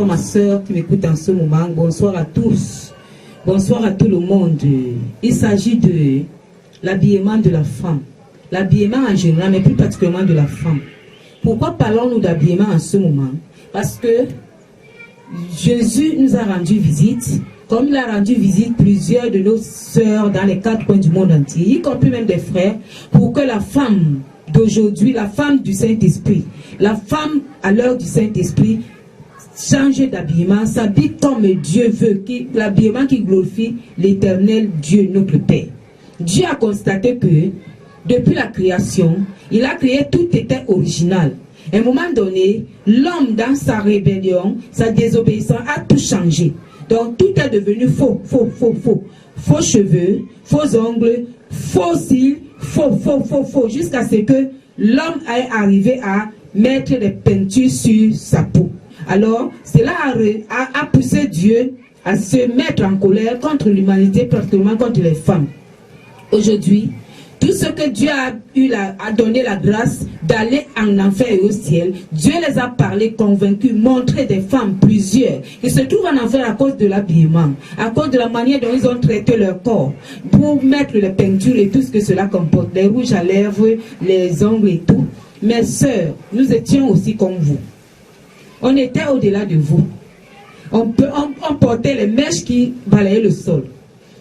ma soeur qui m'écoute en ce moment, bonsoir à tous. Bonsoir à tout le monde. Il s'agit de l'habillement de la femme. L'habillement en général, mais plus particulièrement de la femme. Pourquoi parlons-nous d'habillement en ce moment? Parce que Jésus nous a rendu visite, comme il a rendu visite plusieurs de nos sœurs dans les 4 coins du monde entier, y compris même des frères, pour que la femme d'aujourd'hui, la femme du Saint-Esprit, la femme à l'heure du Saint-Esprit, change d'habillement, s'habille comme Dieu veut, l'habillement qui glorifie l'Éternel Dieu, notre Père. Dieu a constaté que, depuis la création, il a créé tout était original. À un moment donné, l'homme dans sa rébellion, sa désobéissance a tout changé. Donc tout est devenu faux, faux, faux, faux. Faux cheveux, faux ongles, faux cils, faux, jusqu'à ce que l'homme ait arrivé à mettre des peintures sur sa peau. Alors, cela a poussé Dieu à se mettre en colère contre l'humanité, particulièrement contre les femmes. Aujourd'hui, tout ce que Dieu a donné la grâce d'aller en enfer et au ciel, Dieu les a parlé, convaincus, montré des femmes, plusieurs, qui se trouvent en enfer à cause de l'habillement, à cause de la manière dont ils ont traité leur corps, pour mettre les peintures et tout ce que cela comporte, les rouges à lèvres, les ongles et tout. Mes sœurs, nous étions aussi comme vous. On était au-delà de vous. On portait les mèches qui balayaient le sol.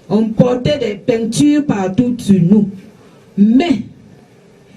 On portait des peintures partout sur nous. Mais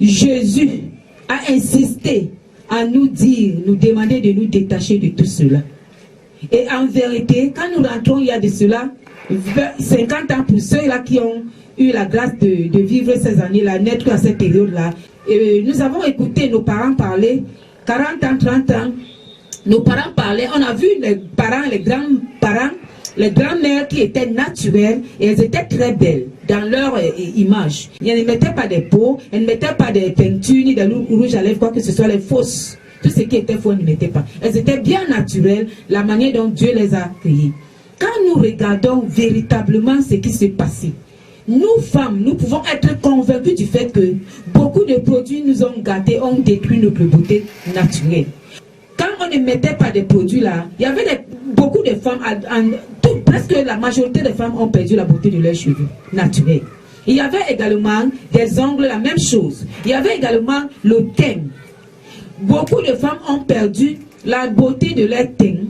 Jésus a insisté à nous dire, nous demander de nous détacher de tout cela. Et en vérité, quand nous rentrons il y a de cela 50 ans pour ceux-là qui ont eu la grâce de vivre ces années-là, naître à cette période-là, nous avons écouté nos parents parler, 40 ans, 30 ans, nos parents parlaient, on a vu les parents, les grands-parents, les grands-mères qui étaient naturelles et elles étaient très belles dans leur image. Elles ne mettaient pas des peaux, elles ne mettaient pas des peintures ni des rouges à lèvres, quoi que ce soit, les fausses. Tout ce qui était faux, elles ne mettaient pas. Elles étaient bien naturelles, la manière dont Dieu les a créées. Quand nous regardons véritablement ce qui s'est passé, nous femmes, nous pouvons être convaincus du fait que beaucoup de produits nous ont gâtés, ont détruit notre beauté naturelle. Quand on ne mettait pas de produits là, il y avait beaucoup de femmes, presque la majorité des femmes ont perdu la beauté de leurs cheveux naturels. Il y avait également des ongles, la même chose. Il y avait également le teint. Beaucoup de femmes ont perdu la beauté de leur teint.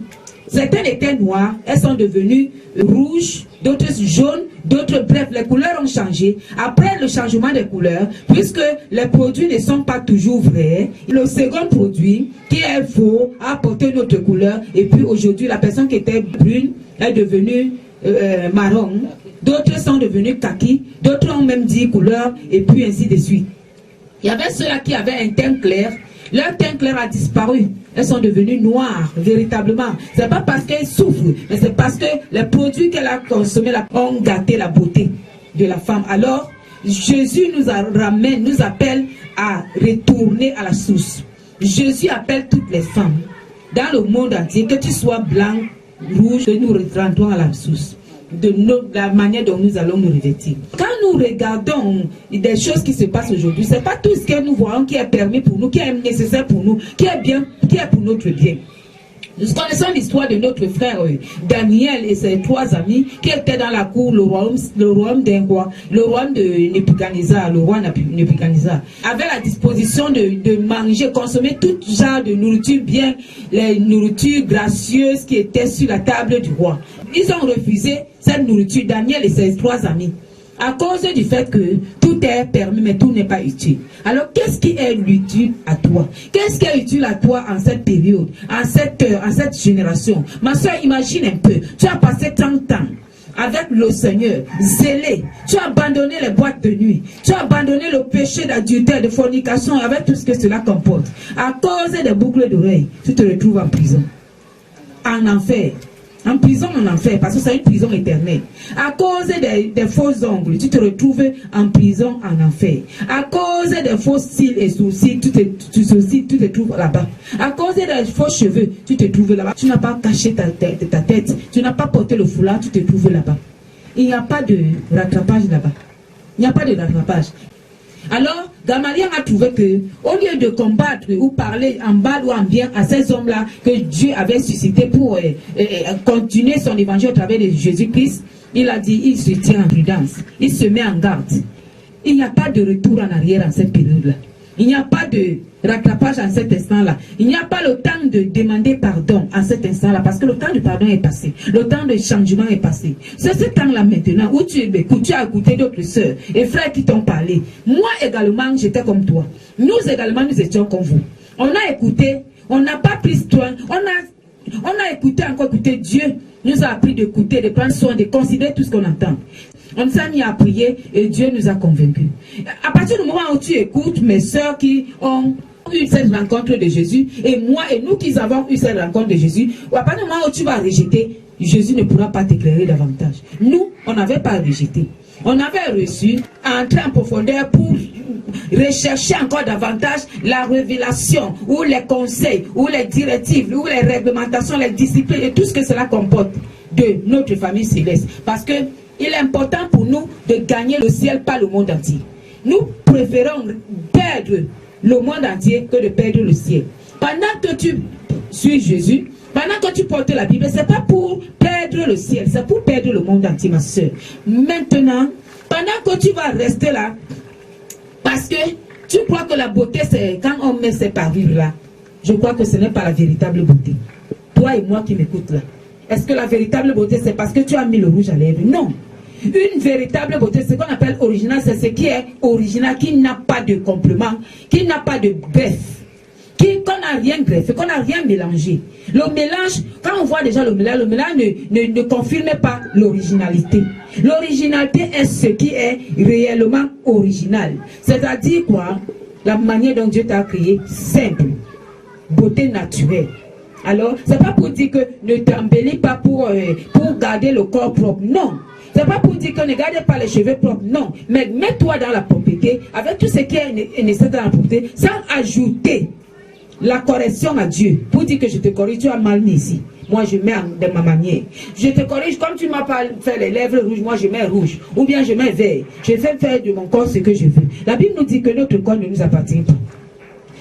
Certaines étaient noires, elles sont devenues rouges, d'autres jaunes, d'autres, bref, les couleurs ont changé. Après le changement des couleurs, puisque les produits ne sont pas toujours vrais, le second produit, qui est faux, a apporté une autre couleur, et puis aujourd'hui, la personne qui était brune est devenue marron, d'autres sont devenus kaki, d'autres ont même dit couleur, et puis ainsi de suite. Il y avait ceux-là qui avaient un teint clair, leur teint clair a disparu. Elles sont devenues noires, véritablement. Ce n'est pas parce qu'elles souffrent, mais c'est parce que les produits qu'elle a consommés ont gâté la beauté de la femme. Alors, Jésus nous ramène, nous appelle à retourner à la source. Jésus appelle toutes les femmes dans le monde entier, que tu sois blanc, rouge, que nous rentrons à la source. De la manière dont nous allons nous revêtir. Quand nous regardons des choses qui se passent aujourd'hui, ce n'est pas tout ce que nous voyons qui est permis pour nous, qui est nécessaire pour nous, qui est bien, qui est pour notre bien. Nous connaissons l'histoire de notre frère Daniel et ses 3 amis qui étaient dans la cour, le royaume d'un roi, le royaume de Nebuchadnezzar, le roi Nebuchadnezzar, avait la disposition de manger, consommer tout genre de nourriture bien, les nourritures gracieuses qui étaient sur la table du roi. Ils ont refusé cette nourriture, Daniel et ses 3 amis, à cause du fait que tout est permis, mais tout n'est pas utile. Alors, qu'est-ce qui est utile à toi? Qu'est-ce qui est utile à toi en cette période, en cette génération? Ma soeur, imagine un peu, tu as passé 30 ans avec le Seigneur, zélé, tu as abandonné les boîtes de nuit, tu as abandonné le péché d'adultère, de fornication, avec tout ce que cela comporte. À cause des boucles d'oreilles, tu te retrouves en prison, en enfer. En prison, en enfer, parce que c'est une prison éternelle. À cause des faux ongles, tu te retrouves en prison, en enfer. À cause des faux cils et sourcils, tu te trouves là-bas. À cause des faux cheveux, tu te trouves là-bas. Tu n'as pas caché ta tête, tu n'as pas porté le foulard, tu te trouves là-bas. Il n'y a pas de rattrapage là-bas. Il n'y a pas de rattrapage. Alors, Gamaliel a trouvé que, au lieu de combattre ou parler en bas ou en bien à ces hommes-là que Dieu avait suscités pour continuer son évangile au travers de Jésus-Christ, il a dit, il se tient en prudence, il se met en garde. Il n'y a pas de retour en arrière en cette période-là. Il n'y a pas de rattrapage en cet instant-là. Il n'y a pas le temps de demander pardon en cet instant-là, parce que le temps de pardon est passé. Le temps de changement est passé. C'est ce temps-là maintenant où tu as écouté d'autres sœurs et frères qui t'ont parlé. Moi également, j'étais comme toi. Nous également, nous étions comme vous. On a écouté, on n'a pas pris soin, on a écouté, encore écouté. Dieu nous a appris d'écouter, de prendre soin, de considérer tout ce qu'on entend. On s'est mis à prier et Dieu nous a convaincus. À partir du moment où tu écoutes mes soeurs qui ont eu cette rencontre de Jésus, et moi et nous qui avons eu cette rencontre de Jésus, à partir du moment où tu vas rejeter, Jésus ne pourra pas t'éclairer davantage. Nous, on n'avait pas rejeté. On avait reçu, entrer en profondeur pour rechercher encore davantage la révélation, ou les conseils, ou les directives, ou les réglementations, les disciplines, et tout ce que cela comporte de notre famille céleste. Parce que il est important pour nous de gagner le ciel, pas le monde entier. Nous préférons perdre le monde entier que de perdre le ciel. Pendant que tu suis Jésus, pendant que tu portes la Bible, ce n'est pas pour perdre le ciel, c'est pour perdre le monde entier, ma soeur. Maintenant, pendant que tu vas rester là, parce que tu crois que la beauté, c'est quand on met ses parures là, je crois que ce n'est pas la véritable beauté. Toi et moi qui m'écoutes là. Est-ce que la véritable beauté, c'est parce que tu as mis le rouge à lèvres? Non. Une véritable beauté, ce qu'on appelle original, c'est ce qui est original, qui n'a pas de complément, qui n'a pas de greffe, qu'on n'a rien greffé, qu'on n'a rien mélangé. Le mélange, quand on voit déjà le mélange ne confirme pas l'originalité. L'originalité est ce qui est réellement original. C'est-à-dire quoi? La manière dont Dieu t'a créé, simple, beauté naturelle. Alors, c'est pas pour dire que ne t'embellis pas pour garder le corps propre, non. C'est pas pour dire que ne gardez pas les cheveux propres, non. Mais mets-toi dans la propreté, avec tout ce qui est nécessaire dans la propreté, sans ajouter la correction à Dieu. Pour dire que je te corrige, tu as mal mis ici. Moi, je mets de ma manière. Je te corrige, comme tu m'as pas fait les lèvres rouges, moi je mets rouge. Ou bien je mets vert. Je fais faire de mon corps ce que je veux. La Bible nous dit que notre corps ne nous appartient pas.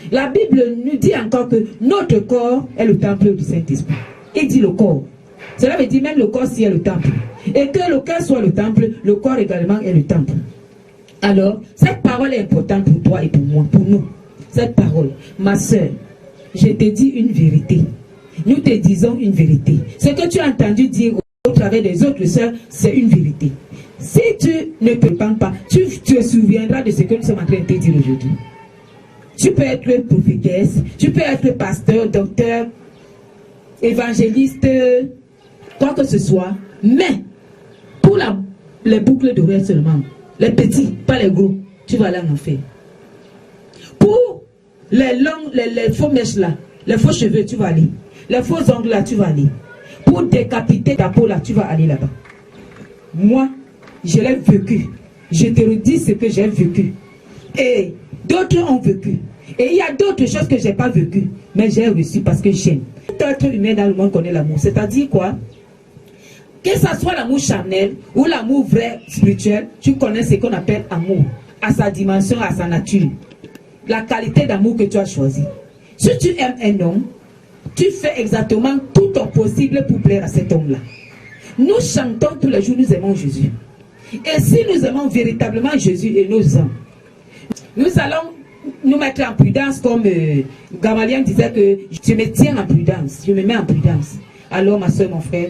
La Bible nous dit encore que notre corps est le temple du Saint-Esprit. Il dit le corps. Cela veut dire même le corps si est le temple. Et que le cœur soit le temple, le corps également est le temple. Alors, cette parole est importante pour toi et pour moi, pour nous. Cette parole, ma soeur, je te dis une vérité. Nous te disons une vérité. Ce que tu as entendu dire au travers des autres sœurs, c'est une vérité. Si tu ne te repens pas, tu te souviendras de ce que nous sommes en train de te dire aujourd'hui. Tu peux être prophétesse, tu peux être pasteur, docteur, évangéliste, quoi que ce soit, mais pour les boucles d'oreilles seulement, les petits, pas les gros, tu vas aller en enfer. Pour les longs, les faux mèches là, les faux cheveux, tu vas aller. Les faux ongles là, tu vas aller. Pour décapiter ta peau là, tu vas aller là-bas. Moi, je l'ai vécu. Je te redis ce que j'ai vécu. Et d'autres ont vécu. Et il y a d'autres choses que je n'ai pas vécues, mais j'ai reçu parce que j'aime. Tout être humain dans le monde connaît l'amour. C'est-à-dire quoi? Que ce soit l'amour charnel ou l'amour vrai, spirituel, tu connais ce qu'on appelle amour, à sa dimension, à sa nature. La qualité d'amour que tu as choisi. Si tu aimes un homme, tu fais exactement tout ton possible pour plaire à cet homme-là. Nous chantons tous les jours, nous aimons Jésus. Et si nous aimons véritablement Jésus et nos hommes, nous allons nous mettre en prudence, comme Gamaliel disait que je me tiens en prudence, je me mets en prudence. Alors ma soeur, mon frère,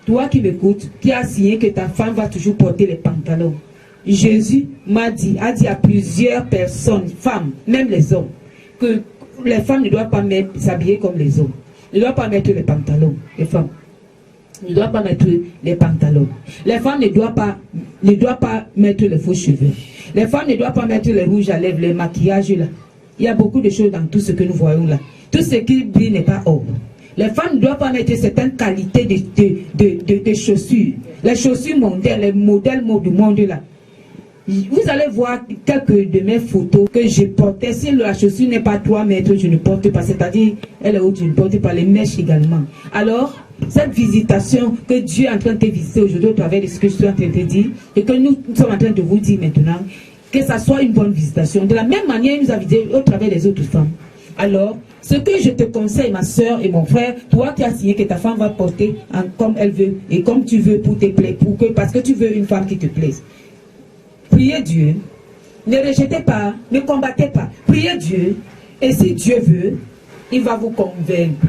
toi qui m'écoutes, qui as signé que ta femme va toujours porter les pantalons, Jésus a dit à plusieurs personnes, femmes, même les hommes, que les femmes ne doivent pas s'habiller comme les hommes. Ne doivent pas mettre les pantalons, les femmes. Ne doivent pas mettre les pantalons. Les femmes ne doivent pas mettre les faux cheveux. Les femmes ne doivent pas mettre les rouges à lèvres, les maquillages là. Il y a beaucoup de choses dans tout ce que nous voyons là. Tout ce qui brille n'est pas or. Les femmes ne doivent pas mettre certaines qualités de chaussures. Les chaussures mondaines, les modèles du monde là. Vous allez voir quelques de mes photos que je portais. Si la chaussure n'est pas 3 mètres, je ne porte pas. C'est-à-dire, elle est haute, je ne porte pas. Les mèches également. Alors, cette visitation que Dieu est en train de te visiter aujourd'hui au travers de ce que je suis en train de te dire, et que nous sommes en train de vous dire maintenant, que ça soit une bonne visitation. De la même manière, il nous a visité au travers des autres femmes. Alors, ce que je te conseille, ma soeur et mon frère, toi qui as signé que ta femme va porter comme elle veut et comme tu veux pour te plaire, parce que tu veux une femme qui te plaise. Priez Dieu, ne rejetez pas, ne combattez pas. Priez Dieu, et si Dieu veut, il va vous convaincre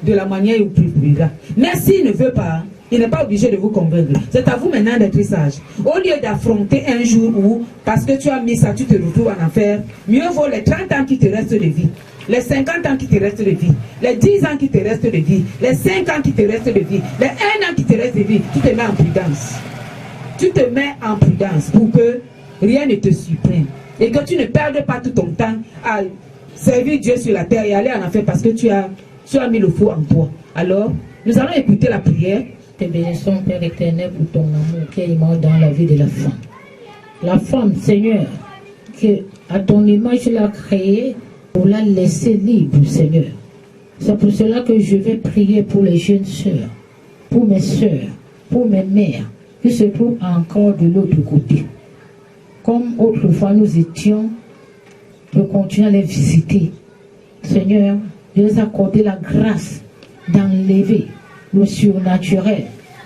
de la manière où il priera. Mais s'il ne veut pas, il n'est pas obligé de vous convaincre. C'est à vous maintenant d'être sage. Au lieu d'affronter un jour où, parce que tu as mis ça, tu te retrouves en enfer, mieux vaut les 30 ans qui te restent de vie, les 50 ans qui te restent de vie, les 10 ans qui te restent de vie, les 5 ans qui te restent de vie, les 1 an qui te reste de vie. Tu te mets en prudence. Tu te mets en prudence pour que rien ne te surprenne. Et que tu ne perdes pas tout ton temps à servir Dieu sur la terre et aller en enfer parce que tu as mis le faux en toi. Alors, nous allons écouter la prière. Te bénissons, Père éternel, pour ton amour qui est immense dans la vie de la femme. La femme, Seigneur, que à ton image tu l'as créée pour la laisser libre, Seigneur. C'est pour cela que je vais prier pour les jeunes sœurs, pour mes sœurs, pour mes mères, qui se trouvent encore de l'autre côté. Comme autrefois nous étions, de continuer à les visiter. Seigneur, je les accorder la grâce d'enlever le surnaturel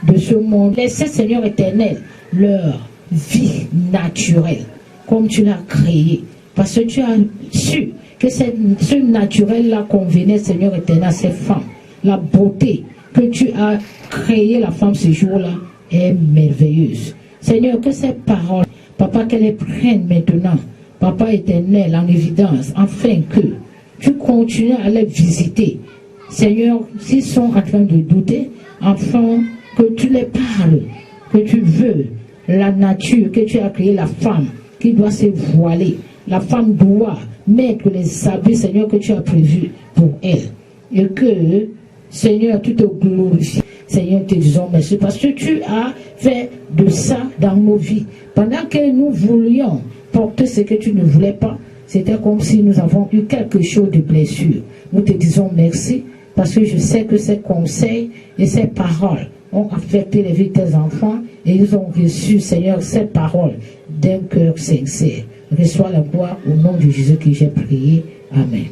de ce monde. Laissez, Seigneur éternel, leur vie naturelle, comme tu l'as créée. Parce que tu as su que ce naturel-là convenait, Seigneur éternel, à ces femmes. La beauté que tu as créée, la femme, ce jour-là, est merveilleuse. Seigneur, que ces paroles, Papa, qu'elles les prennent maintenant, Papa éternel, en évidence, afin que tu continues à les visiter. Seigneur, s'ils sont en train de douter, afin que tu les parles, que tu veux la nature, que tu as créé la femme qui doit se voiler. La femme doit mettre les habits, Seigneur, que tu as prévus pour elle. Et que, Seigneur, tu te glorifies. Seigneur, te disons merci parce que tu as fait de ça dans nos vies. Pendant que nous voulions porter ce que tu ne voulais pas, c'était comme si nous avons eu quelque chose de blessure. Nous te disons merci parce que je sais que ces conseils et ces paroles ont affecté les vies de tes enfants et ils ont reçu, Seigneur, ces paroles d'un cœur sincère. Reçois la gloire au nom de Jésus que j'ai prié. Amen.